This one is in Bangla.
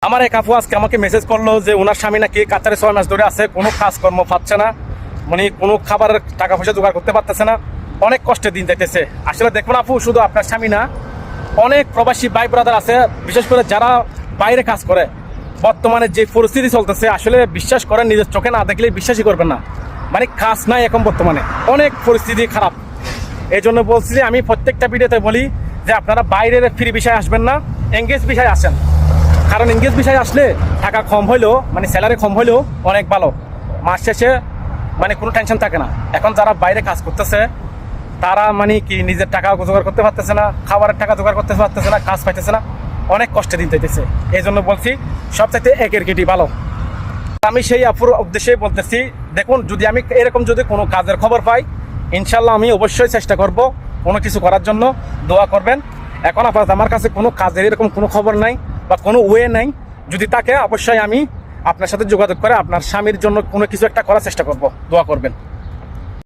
আমার এক আপু আজকে আমাকে মেসেজ করলো যে ওনার স্বামী নাকি কাতারে 6 মাস ধরে আছে, কোনো কাজকর্ম পাচ্ছে না, মানে কোনো খাবারের টাকা পয়সা জোগাড় করতে পারতেছে না, অনেক কষ্টে দিন যাইতেছে। আসলে দেখুন আপু, শুধু আপনার স্বামী না, অনেক প্রবাসী ভাই ব্রাদার আছে, বিশেষ করে যারা বাইরে কাজ করে। বর্তমানে যে পরিস্থিতি চলতেছে, আসলে বিশ্বাস করেন, নিজের চোখে না দেখলে বিশ্বাসই করবেন না। মানে কাজ নাই এখন, বর্তমানে অনেক পরিস্থিতি খারাপ। এই জন্য বলছি যে আমি প্রত্যেকটা ভিডিওতে বলি যে আপনারা বাইরের ফ্রি বিষয়ে আসবেন না, এঙ্গেজ বিষয়ে আসেন। কারণ এঙ্গেজ বিষয়ে আসলে টাকা কম হইলেও, মানে স্যালারি কম হইলেও অনেক ভালো, মাস শেষে মানে কোনো টেনশন থাকে না। এখন যারা বাইরে কাজ করতেছে তারা মানে কি নিজের টাকা জোগাড় করতে পারতেছে না, খাবারের টাকা জোগাড় করতে পারতেছে না, কাজ পাইতেছে না, অনেক কষ্টে দিন যাইতেছে। এই জন্য বলছি সবচাইতে একের কেটি ভালো। আমি সেই আপুর উদ্দেশ্যে বলতেছি, দেখুন যদি আমি এরকম যদি কোনো কাজের খবর পাই, ইনশাল্লাহ আমি অবশ্যই চেষ্টা করব কোনো কিছু করার জন্য। দোয়া করবেন। এখন আপাতত আমার কাছে কোনো কাজের এরকম কোনো খবর নাই বা কোনো ওয়ে নাই। যদি থাকে অবশ্যই আমি আপনার সাথে যোগাযোগ করে আপনার স্বামীর জন্য কোনো কিছু একটা করার চেষ্টা করব। দোয়া করবেন।